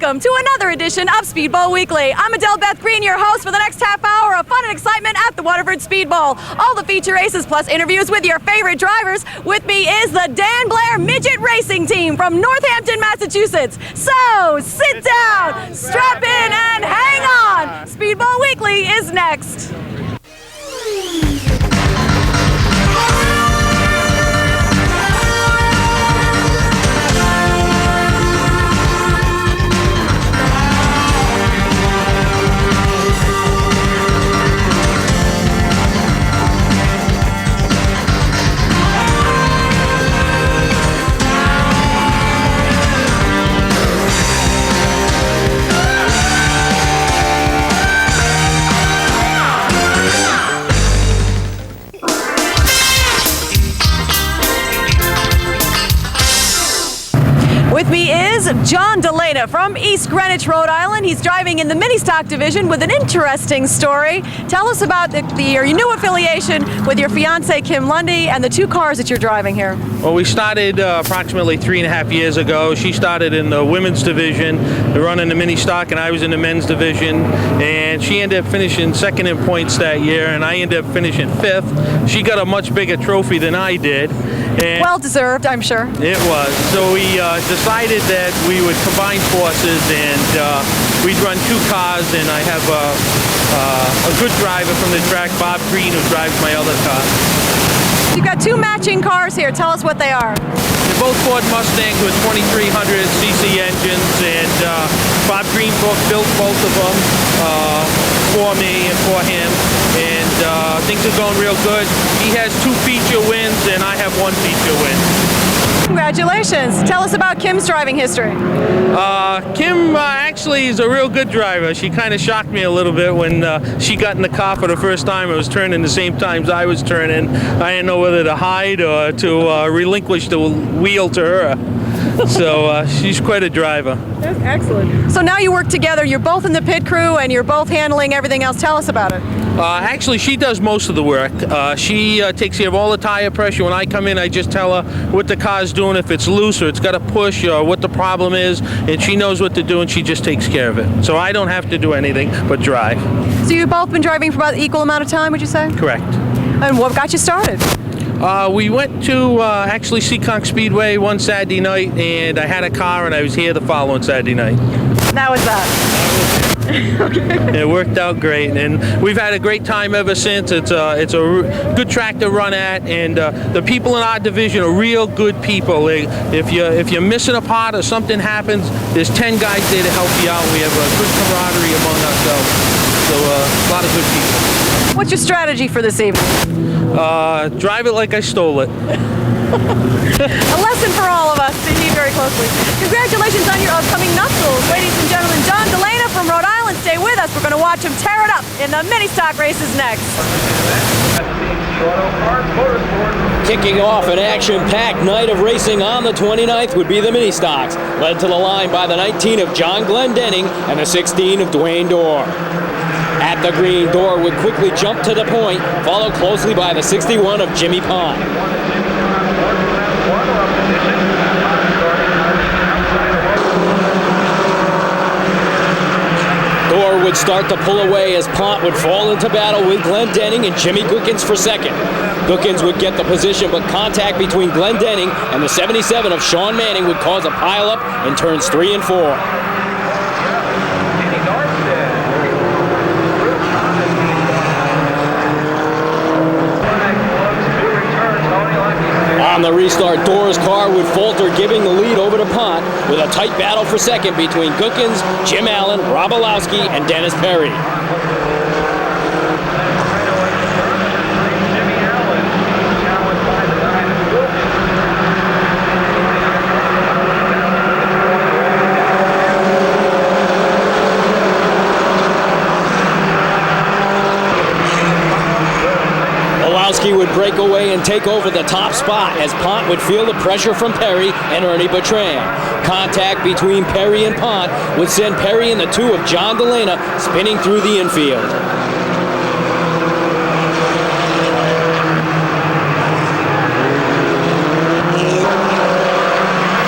welcome to another edition of Speedbowl Weekly. I'm Adele Beth Green, your host for the next half hour of fun and excitement at the Waterford Speedbowl. All the feature races plus interviews with your favorite drivers. With me is the Dan Blair Midget Racing Team from Northampton, Massachusetts. So sit down, strap in, and hang on. Speedbowl Weekly is next. With me is John Delana from East Greenwich, Rhode Island. He's driving in the mini stock division with an interesting story. Tell us about your new affiliation with your fiance Kim Lundy and the two cars that you're driving here. Well, we started approximately 3.5 years ago. She started in the women's division, running the mini stock, and I was in the men's division. And she ended up finishing second in points that year, and I ended up finishing fifth. She got a much bigger trophy than I did. And well deserved, I'm sure. It was. So we decided that we would combine forces, and we'd run two cars, and I have a good driver from the track, Bob Green, who drives my other car. You've got two matching cars here. Tell us what they are. They're both Ford Mustangs with 2300cc engines, and Bob Green built both of them for me and for him, and things are going real good. He has 2 feature wins, and I have 1 feature win. Congratulations. Tell us about Kim's driving history. Kim actually is a real good driver. She kind of shocked me a little bit when she got in the car for the first time. It was turning the same times I was turning. I didn't know whether to hide or to relinquish the wheel to her. So she's quite a driver. That's excellent. So now you work together. You're both in the pit crew and you're both handling everything else. Tell us about it. Actually, she does most of the work. She takes care of all the tire pressure. When I come in, I just tell her what the car's doing, if it's loose or it's got to push or what the problem is, and she knows what to do, and she just takes care of it. So I don't have to do anything but drive. So you've both been driving for about the equal amount of time, would you say? Correct. And what got you started? We went to actually Seekonk Speedway one Saturday night, and I had a car, and I was here the following Saturday night. That was that. Okay. It worked out great, and we've had a great time ever since. It's a good track to run at, and the people in our division are real good people. If you're missing a part or something happens, there's 10 guys there to help you out. We have a good camaraderie among ourselves, so a lot of good people. What's your strategy for this evening? Drive it like I stole it. A lesson for all of us to heed very closely. Congratulations on your upcoming nuptials. Ladies and gentlemen, John Delana from Rhode Island. Stay with us. We're going to watch him tear it up in the mini stock races next. Kicking off an action-packed night of racing on the 29th would be the mini stocks, led to the line by the 19 of John Glendenning and the 16 of Dwayne Dorr. At the green, Dorr would quickly jump to the point, followed closely by the 61 of Jimmy Pond. Dorr would start to pull away as Pont would fall into battle with Glendenning and Jimmy Gookins for second. Gookins would get the position, but contact between Glendenning and the 77 of Sean Manning would cause a pileup in turns 3 and 4. On the restart, Dorr's car would falter, giving the lead over to Pont, with a tight battle for second between Gookins, Jim Allen, Rob Olowski, and Dennis Perry. Olowski would break away and take over the top spot as Pont would feel the pressure from Perry and Ernie Bertrand. Contact between Perry and Pont would send Perry and the 2 of John Delana spinning through the infield.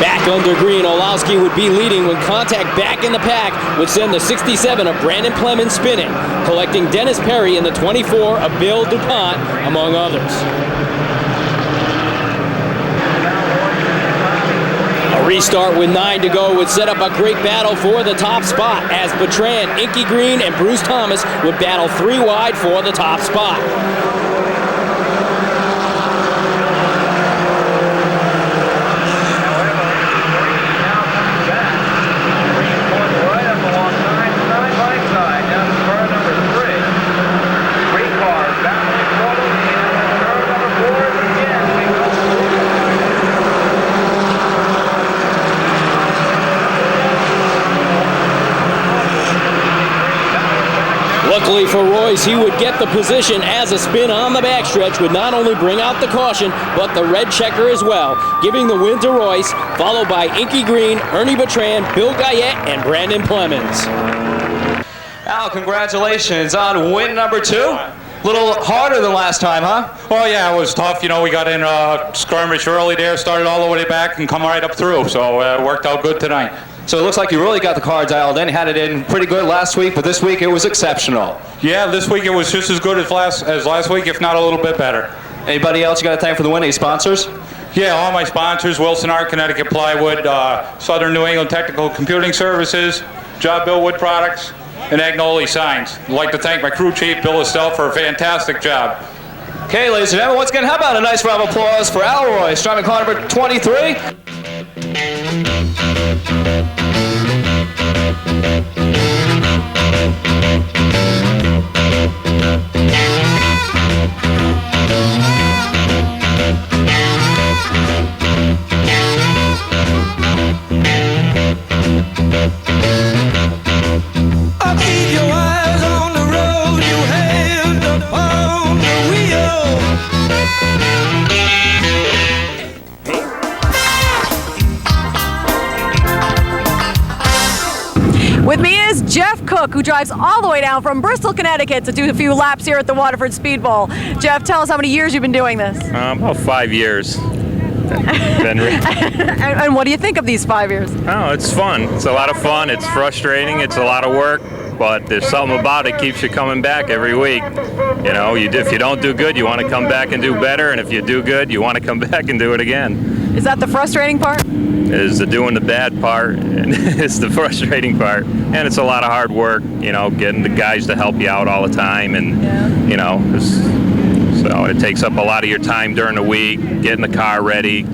Back under green, Olowski would be leading when contact back in the pack would send the 67 of Brandon Plemons spinning, collecting Dennis Perry in the 24 of Bill DuPont, among others. A restart with 9 to go would set up a great battle for the top spot as Bertrand, Inky Green, and Bruce Thomas would battle 3 wide for the top spot. Luckily for Royce, he would get the position as a spin on the backstretch would not only bring out the caution, but the red checker as well, giving the win to Royce, followed by Inky Green, Ernie Bertrand, Bill Guyette, and Brandon Plemons. Al, congratulations on win number 2. Little harder than last time, huh? Oh yeah, it was tough. You know, we got in skirmish early there, started all the way back and come right up through, so it worked out good tonight. So it looks like you really got the car dialed in. Had it in pretty good last week, but this week it was exceptional. Yeah, this week it was just as good as last week, if not a little bit better. Anybody else you got to thank for the win? Any sponsors? Yeah, all my sponsors, Wilson Art, Connecticut Plywood, Southern New England Technical Computing Services, Job Bill Wood Products, and Agnoli Signs. I'd like to thank my crew chief, Bill Estelle, for a fantastic job. Okay, ladies and gentlemen, once again, how about a nice round of applause for Al Royce, driving car number 23. I'll keep your eyes on the road, your hand upon the wheel. With me is Jeff Cook, who drives all the way down from Bristol, Connecticut to do a few laps here at the Waterford Speedbowl. Jeff, tell us how many years you've been doing this. About 5 years. And what do you think of these 5 years? Oh, it's fun. It's a lot of fun. It's frustrating. It's a lot of work, but there's something about it keeps you coming back every week. You know, if you don't do good, you want to come back and do better, and if you do good, you want to come back and do it again. Is that the frustrating part? Is the doing the bad part, and it's the frustrating part. And it's a lot of hard work, you know, getting the guys to help you out all the time, and you know, so it takes up a lot of your time during the week, getting the car ready.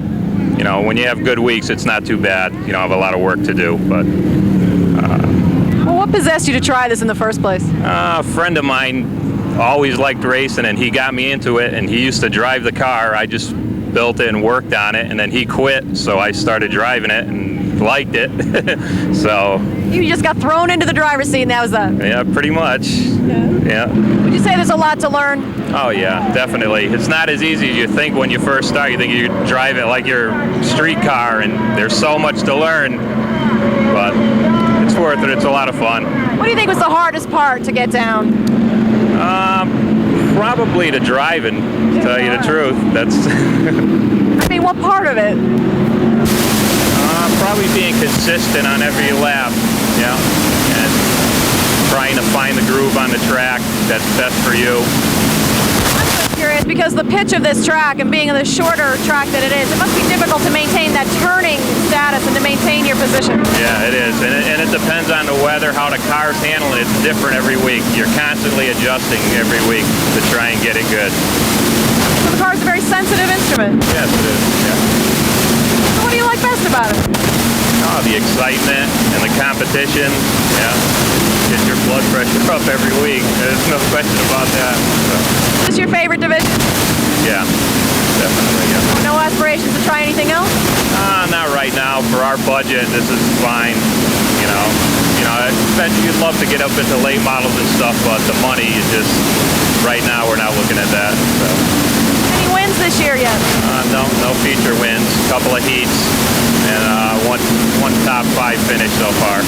You know, when you have good weeks, it's not too bad. You don't have a lot of work to do, but. Well, what possessed you to try this in the first place? A friend of mine always liked racing, and he got me into it, and he used to drive the car. I just built it and worked on it, and then he quit, so I started driving it and liked it. So You just got thrown into the driver's seat and that was that? yeah, pretty much. Yeah. Would you say there's a lot to learn? Oh yeah, definitely. It's not as easy as you think when you first start. You think you drive it like your street car, and there's so much to learn, but it's worth it. It's a lot of fun. What do you think was the hardest part to get down? Probably the driving, to tell you the truth. That's I mean, what part of it? probably being consistent on every lap, yeah, and trying to find the groove on the track that's best for you. I'm curious because the pitch of this track and being in the shorter track that it is, it must be difficult to maintain that turning status and to maintain your position. Yeah, it is, and it depends on the weather, how the car's handling it. It's different every week. You're constantly adjusting every week to try and get it good. So the car's a very sensitive instrument. Yes, it is, yeah. So what do you like best about it? Oh, the excitement and the competition, yeah. Get your blood pressure up every week. There's no question about that. So. Is this your favorite division? Yeah, definitely, yeah. No aspirations to try anything else? Not right now. For our budget, this is fine. You know, I bet you'd love to get up into late models and stuff, but the money is just, right now we're not looking at that. So. Any wins this year yet? No feature wins. A couple of heats, and one top 5 finish so far.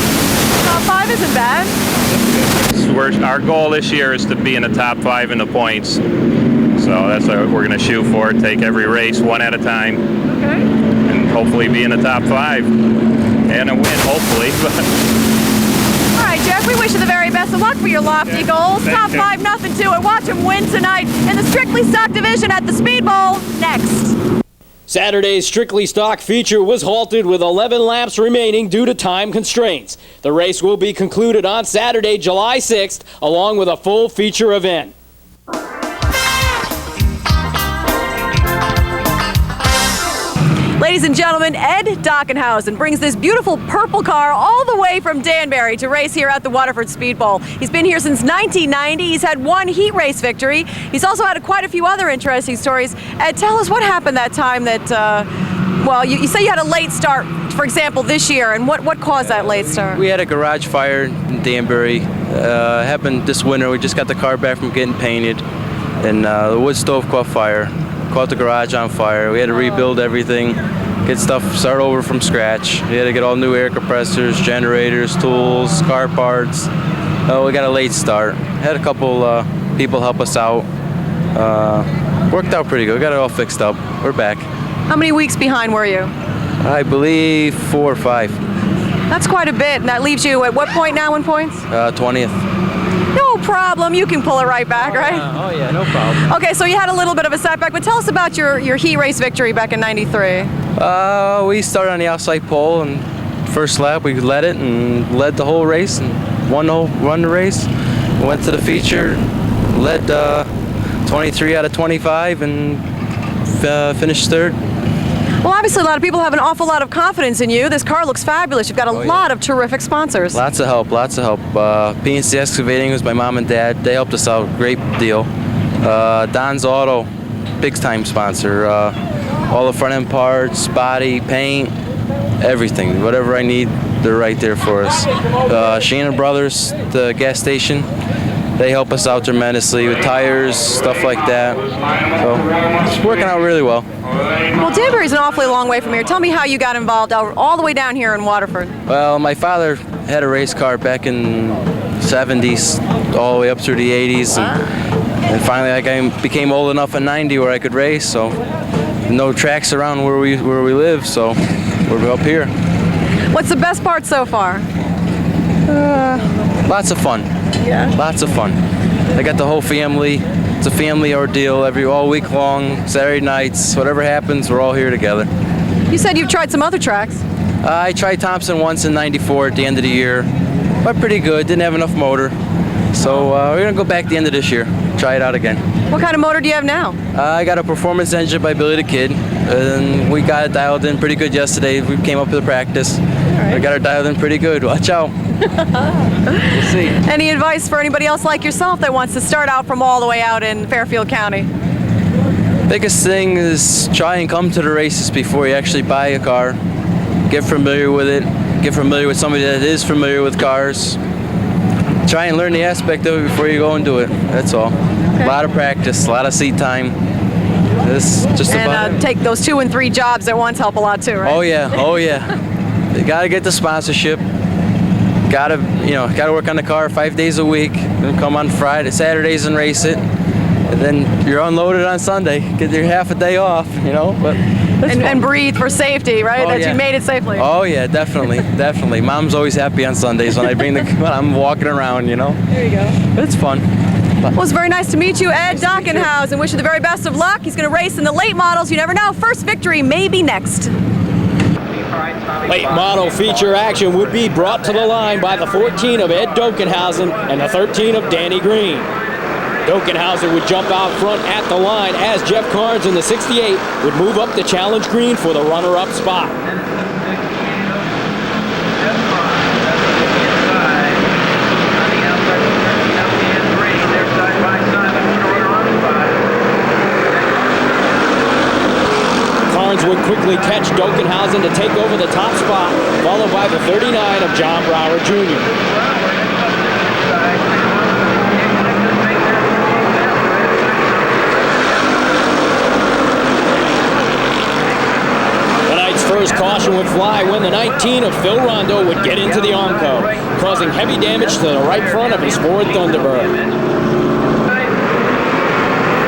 Top 5 isn't bad. Our goal this year is to be in the top 5 in the points. So that's what we're going to shoot for. Take every race one at a time. Okay. And hopefully be in the top 5 and a win, hopefully. All right, Jeff, we wish you the very best of luck for your lofty goals. Top 5, nothing to it. Watch him win tonight in the Strictly Stock division at the Speedbowl next. Saturday's Strictly Stock feature was halted with 11 laps remaining due to time constraints. The race will be concluded on Saturday, July 6th, along with a full feature event. Ladies and gentlemen, Ed Dachenhausen brings this beautiful purple car all the way from Danbury to race here at the Waterford Speedbowl. He's been here since 1990. He's had 1 heat race victory. He's also had quite a few other interesting stories. Ed, tell us what happened that time that, well, you say you had a late start, for example, this year, and what caused that late start? We had a garage fire in Danbury. Happened this winter. We just got the car back from getting painted, and the wood stove caught fire. Caught the garage on fire. We had to rebuild everything, get stuff, start over from scratch. We had to get all new air compressors, generators, tools, car parts. We got a late start. Had a couple people help us out. Worked out pretty good. We got it all fixed up. We're back. How many weeks behind were you? I believe 4 or 5. That's quite a bit, and that leaves you at what point now in points? 20th. No problem. You can pull it right back, right? Oh yeah, no problem. Okay, so you had a little bit of a setback, but tell us about your heat race victory back in '93. We started on the outside pole, and first lap we led it and led the whole race and won the race. Went to the feature, led 23 out of 25 and finished 3rd. Well, obviously a lot of people have an awful lot of confidence in you. This car looks fabulous. You've got a lot of terrific sponsors. Lots of help, lots of help. PNC Excavating was my mom and dad. They helped us out, great deal. Don's Auto, big time sponsor. All the front end parts, body, paint, everything. Whatever I need, they're right there for us. Shannon Brothers, the gas station, they help us out tremendously with tires, stuff like that. So it's working out really well. Well, Danbury's an awfully long way from here. Tell me how you got involved all the way down here in Waterford. Well, my father had a race car back in 70s, all the way up through the 80s. And finally I became old enough in 90 where I could race, so no tracks around where we live, so we're up here. What's the best part so far? Lots of fun. Yeah. Lots of fun. I got the whole family. It's a family ordeal all week long, Saturday nights, whatever happens, we're all here together. You said you've tried some other tracks. I tried Thompson once in '94 at the end of the year, but pretty good, didn't have enough motor. So we're gonna go back the end of this year, try it out again. What kind of motor do you have now? I got a performance engine by Billy the Kid, and we got it dialed in pretty good yesterday. We came up to the practice. We got it dialed in pretty good. Watch out. We'll see. Any advice for anybody else like yourself that wants to start out from all the way out in Fairfield County? Biggest thing is try and come to the races before you actually buy a car. Get familiar with it. Get familiar with somebody that is familiar with cars. Try and learn the aspect of it before you go and do it. That's all. Okay. A lot of practice, a lot of seat time. This just about it. Take those 2 and 3 jobs at once help a lot too, right? Oh yeah, oh yeah. You gotta get the sponsorship. Gotta work on the car 5 days a week. Then come on Saturdays and race it. And then you're unloaded on Sunday. Get your half a day off, But and breathe for safety, right? That you made it safely. Oh yeah, definitely, definitely. Mom's always happy on Sundays when when I'm walking around, There you go. It's fun. Well, it's very nice to meet you, Ed Dachenhausen. Wish you the very best of luck. He's going to race in the late models. You never know. First victory may be next. Late model feature action would be brought to the line by the 14 of Ed Dachenhausen and the 13 of Danny Green. Dachenhausen would jump out front at the line as Jeff Carnes in the 68 would move up the challenge green for the runner-up spot. Carnes would quickly catch Dachenhausen to take over the top spot, followed by the 39 of John Brower Jr. First caution would fly when the 19 of Phil Rondo would get into the Armco, causing heavy damage to the right front of his Ford Thunderbird.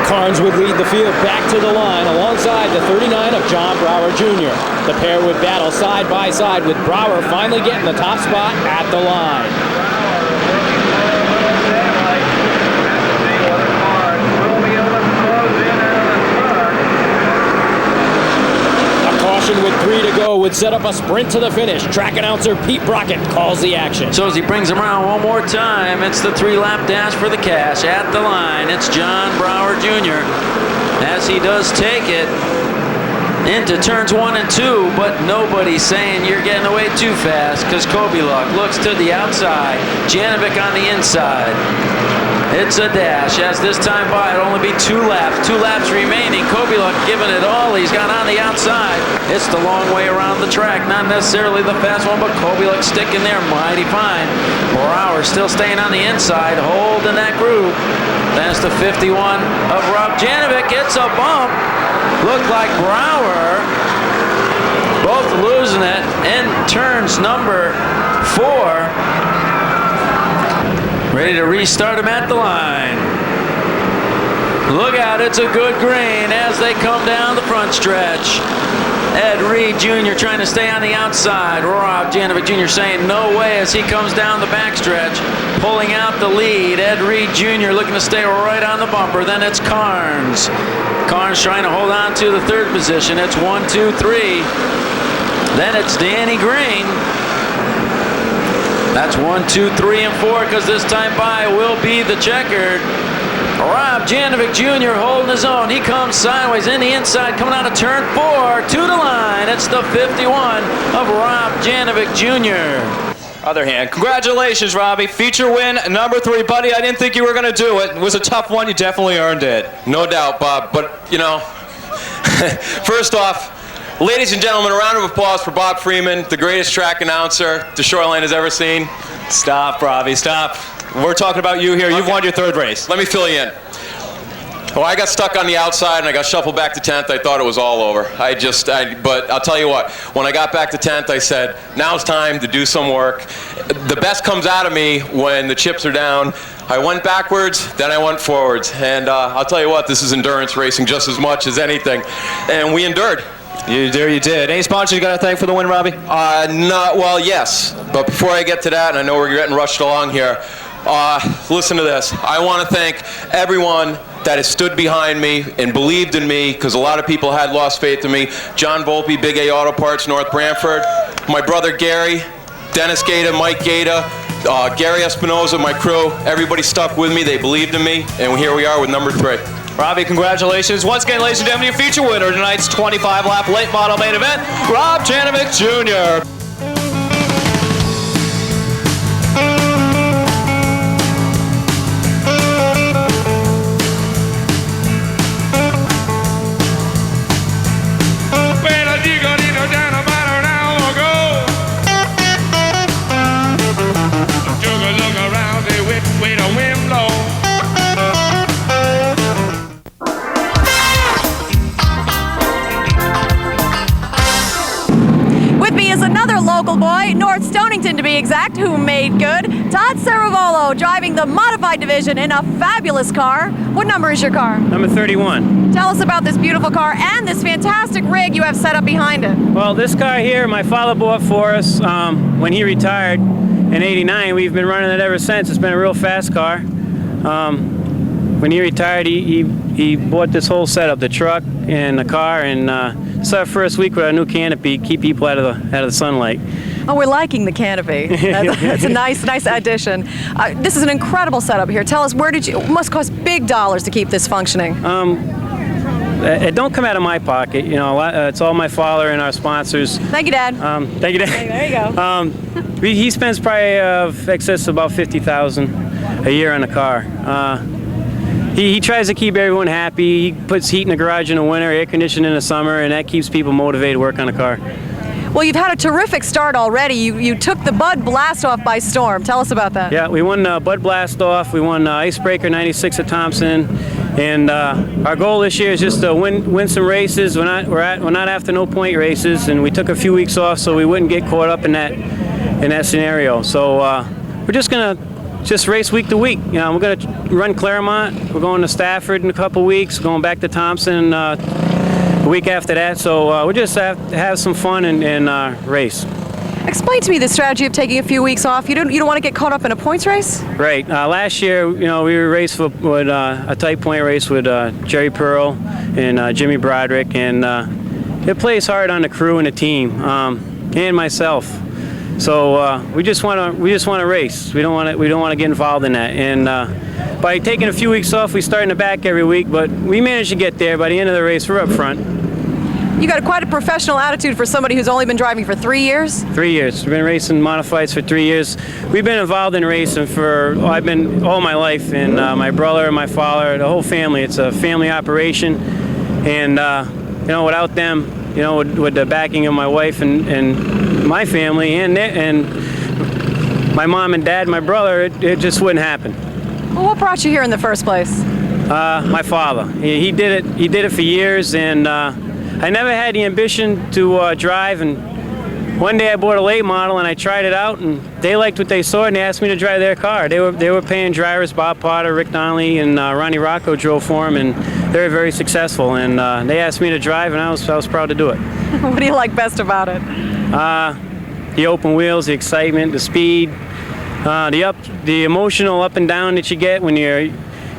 Carnes Carnes would lead the field back to the line alongside the 39 of John Brower Jr. The pair would battle side by side, with Brower finally getting the top spot at the line. With 3 to go would set up a sprint to the finish. Track announcer Pete Brockett calls the action. So as he brings him around one more time, it's the 3-lap dash for the cash. At the line, it's John Brower Jr. as he does take it into turns 1 and 2, but nobody's saying you're getting away too fast, because Kobieluk looks to the outside, Janovic on the inside. It's a dash, as this time by it'll only be 2 laps. 2 laps remaining. Kobieluk giving it all. He's got on the outside. It's the long way around the track. Not necessarily the fast one, but Kobieluk sticking there mighty fine. Brower still staying on the inside, holding that groove. That's the 51 of Rob Janovic. It's a bump. Looked like Brower both losing it in turns number 4. Ready to restart him at the line. Look out, it's a good green as they come down the front stretch. Ed Reed Jr. trying to stay on the outside. Rob Janovic Jr. saying no way as he comes down the backstretch, pulling out the lead. Ed Reed Jr. looking to stay right on the bumper. Then it's Carnes. Carnes trying to hold on to the 3rd position. It's 1, 2, 3. Then it's Danny Green. That's 1, 2, 3, and 4, because this time by will be the checkered. Rob Janovic Jr. holding his own. He comes sideways in the inside, coming out of turn 4 to the line. It's the 51 of Rob Janovic Jr. Other hand. Congratulations, Robbie. Feature win number 3. Buddy, I didn't think you were going to do it. It was a tough one. You definitely earned it. No doubt, Bob. But, you know, first off, ladies and gentlemen, a round of applause for Bob Freeman, the greatest track announcer the Shoreline has ever seen. Stop, Robbie, stop. We're talking about you here. You've won your 3rd race. Let me fill you in. Well, I got stuck on the outside and I got shuffled back to 10th. I thought it was all over. But I'll tell you what, when I got back to 10th, I said, now's time to do some work. The best comes out of me when the chips are down. I went backwards, then I went forwards. And I'll tell you what, this is endurance racing just as much as anything. And we endured. You did. Any sponsors you got to thank for the win, Robbie? Well, yes. But before I get to that, and I know we're getting rushed along here, listen to this. I want to thank everyone that has stood behind me and believed in me, because a lot of people had lost faith in me. John Volpe, Big A Auto Parts, North Branford. My brother Gary, Dennis Gaeta, Mike Gaeta, Gary Espinoza, my crew. Everybody stuck with me. They believed in me. And here we are with number 3. Robbie, congratulations. Once again, ladies and gentlemen, your feature winner tonight's 25-lap late model main event, Rob Janovic Jr. Local boy, North Stonington to be exact, who made good. Todd Ceravolo driving the modified division in a fabulous car. What number is your car? Number 31. Tell us about this beautiful car and this fantastic rig you have set up behind it. Well, this car here, my father bought for us when he retired in '89. We've been running it ever since. It's been a real fast car. When he retired, he bought this whole setup, the truck and the car, and it's our first week with our new canopy, keep people out of the sunlight. Oh, we're liking the canopy. That's a nice addition. This is an incredible setup here. Tell us, it must cost big dollars to keep this functioning. It don't come out of my pocket, you know. It's all my father and our sponsors. Thank you, Dad. Thank you, Dad. There you go. He spends probably excess of about $50,000 a year on the car. He tries to keep everyone happy. He puts heat in the garage in the winter, air conditioning in the summer, and that keeps people motivated to work on the car. Well, you've had a terrific start already. You took the Bud Blast Off by storm. Tell us about that. Yeah, we won Bud Blast Off. We won Icebreaker 96 at Thompson, and our goal this year is just to win some races. We're not after no point races, and we took a few weeks off so we wouldn't get caught up in that scenario. So we're just gonna just race week to week. You know, we're going to run Claremont. We're going to Stafford in a couple weeks. Going back to Thompson a week after that. So we just have to have some fun and race. Explain to me the strategy of taking a few weeks off. You don't want to get caught up in a points race? Right. Last year, you know, we were raced with a tight point race with Jerry Pearl and Jimmy Broderick, and it plays hard on the crew and the team and myself. So we just want to race. We don't want to get involved in that. And by taking a few weeks off, we start in the back every week, but we managed to get there. By the end of the race, we're up front. You got quite a professional attitude for somebody who's only been driving for 3 years. 3 years. We've been racing modifieds for 3 years. We've been involved in racing I've been all my life, and my brother and my father, the whole family. It's a family operation, and you know, without them, you know, with the backing of my wife and my family and my mom and dad, my brother, it just wouldn't happen. Well, what brought you here in the first place? My father. He did it. He did it for years, and I never had the ambition to drive, and one day I bought a late model and I tried it out, and they liked what they saw and they asked me to drive their car. They were paying drivers. Bob Potter, Rick Donnelly, and Ronnie Rocco drove for them, and they were very successful, and they asked me to drive, and I was proud to do it. What do you like best about it? The open wheels, the excitement, the speed, the emotional up and down that you get when you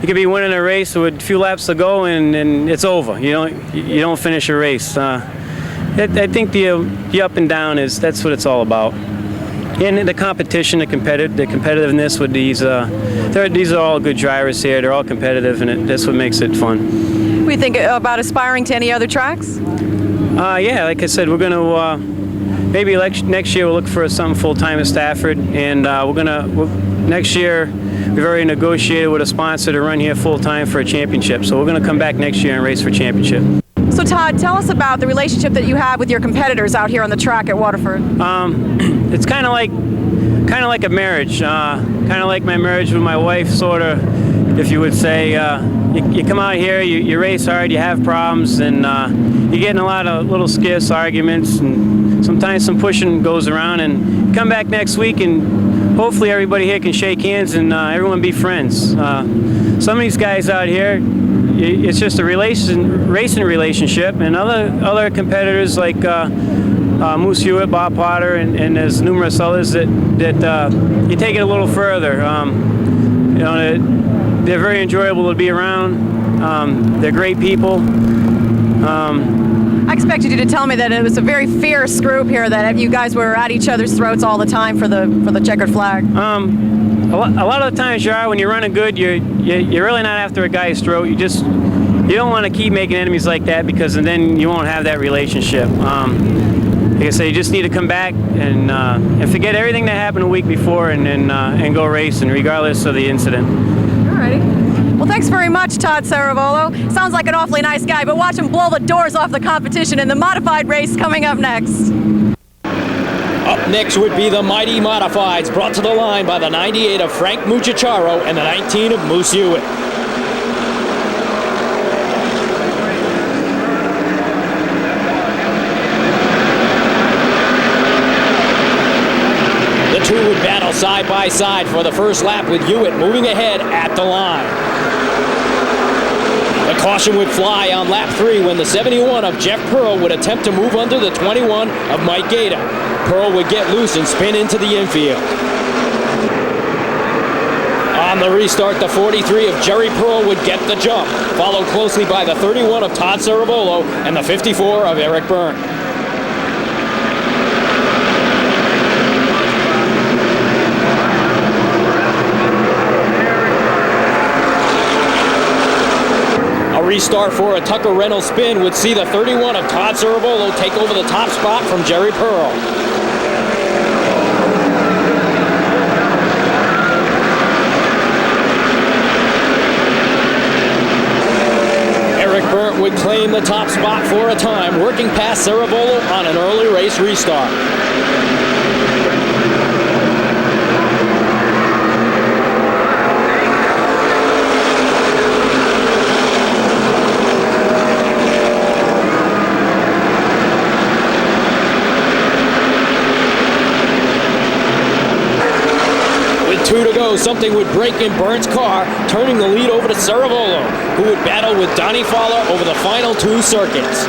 could be winning a race with a few laps to go, and it's over. You don't finish a race. I think the up and down that's what it's all about. And the competition, the competitiveness with these are all good drivers here. They're all competitive, and that's what makes it fun. What do you think about aspiring to any other tracks? Yeah, like I said, we're going to maybe next year we'll look for something full-time at Stafford, and next year we've already negotiated with a sponsor to run here full-time for a championship. So we're going to come back next year and race for championship. So Todd, tell us about the relationship that you have with your competitors out here on the track at Waterford. It's kind of like a marriage, kind of like my marriage with my wife, sort of, if you would say. You come out here, you race hard, you have problems, and you're getting a lot of little scarce arguments, and sometimes some pushing goes around, and come back next week, and hopefully everybody here can shake hands and everyone be friends. Some of these guys out here, it's just a racing relationship, and other competitors like Moose Hewitt, Bob Potter, and there's numerous others that you take it a little further. You know, they're very enjoyable to be around. They're great people. I expected you to tell me that it was a very fierce group here, that you guys were at each other's throats all the time for the checkered flag. A lot of the times you are, when you're running good, you're really not after a guy's throat. You don't want to keep making enemies like that, because then you won't have that relationship. Like I say, you just need to come back and forget everything that happened a week before and go racing, regardless of the incident. Alrighty. Well, thanks very much, Todd Ceravolo. Sounds like an awfully nice guy, but watch him blow the doors off the competition in the modified race coming up next. Up next would be the Mighty Modifieds, brought to the line by the 98 of Frank Mucciacciaro and the 19 of Moose Hewitt. The two would battle side by side for the first lap, with Hewitt moving ahead at the line. The caution would fly on lap 3 when the 71 of Jeff Pearl would attempt to move under the 21 of Mike Gaeta. Pearl would get loose and spin into the infield. On the restart, the 43 of Jerry Pearl would get the jump, followed closely by the 31 of Todd Ceravolo and the 54 of Eric Byrne. A restart for a Tucker Reynolds spin would see the 31 of Todd Ceravolo take over the top spot from Jerry Pearl. Eric Byrne would claim the top spot for a time, working past Ceravolo on an early race restart. 2 to go. Something would break in Burns' car, turning the lead over to Ceravolo, who would battle with Donnie Fowler over the final 2 circuits.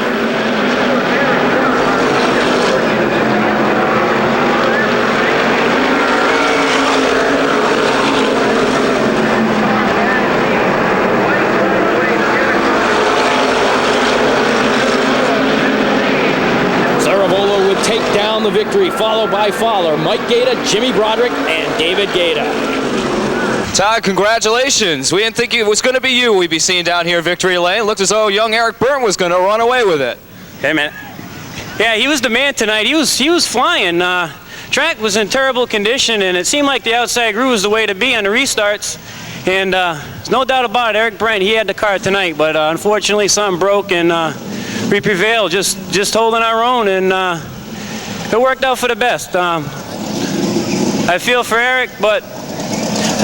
Take down the victory, followed by Fowler, Mike Gaeta, Jimmy Broderick, and David Gaeta. Todd, congratulations. We didn't think it was going to be you we'd be seeing down here at Victory Lane. It looked as though young Eric Byrne was going to run away with it. Hey, man. Yeah, he was the man tonight. He was flying. Track was in terrible condition, and it seemed like the outside groove was the way to be on the restarts. And there's no doubt about it, Eric Byrne, he had the car tonight, but unfortunately something broke, and we prevailed, just holding our own, and it worked out for the best. I feel for Eric, but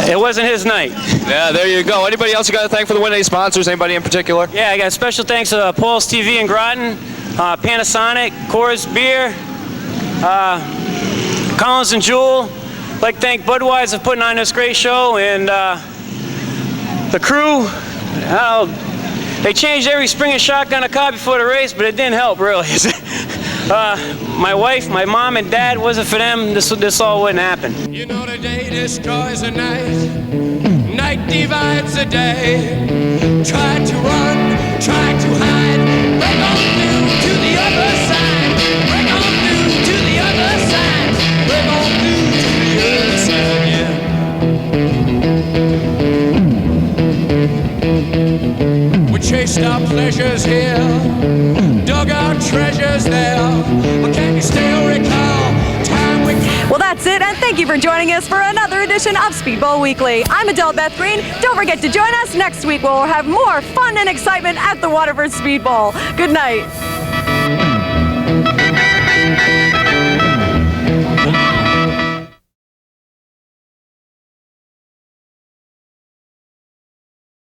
it wasn't his night. Yeah, there you go. Anybody else you got to thank for the win? Any sponsors? Anybody in particular? Yeah, I got special thanks to Paul's TV in Groton, Panasonic, Coors Beer, Collins and Jewel. I'd like to thank Budweiser for putting on this great show, and the crew. They changed every spring and shock on the car before the race, but it didn't help, really. My wife, my mom, and dad, wasn't for them, this all wouldn't happen. You know the day destroys the night, night divides the day. Try to run, try to hide, break on through to the other side, break on through to the other side, break on through to the other side, yeah. We chased our pleasures here, dug our treasures there, but can you still recall time we... Well, that's it, and thank you for joining us for another edition of Speedbowl Weekly. I'm Adele Beth Green. Don't forget to join us next week where we'll have more fun and excitement at the Waterford Speedbowl. Good night.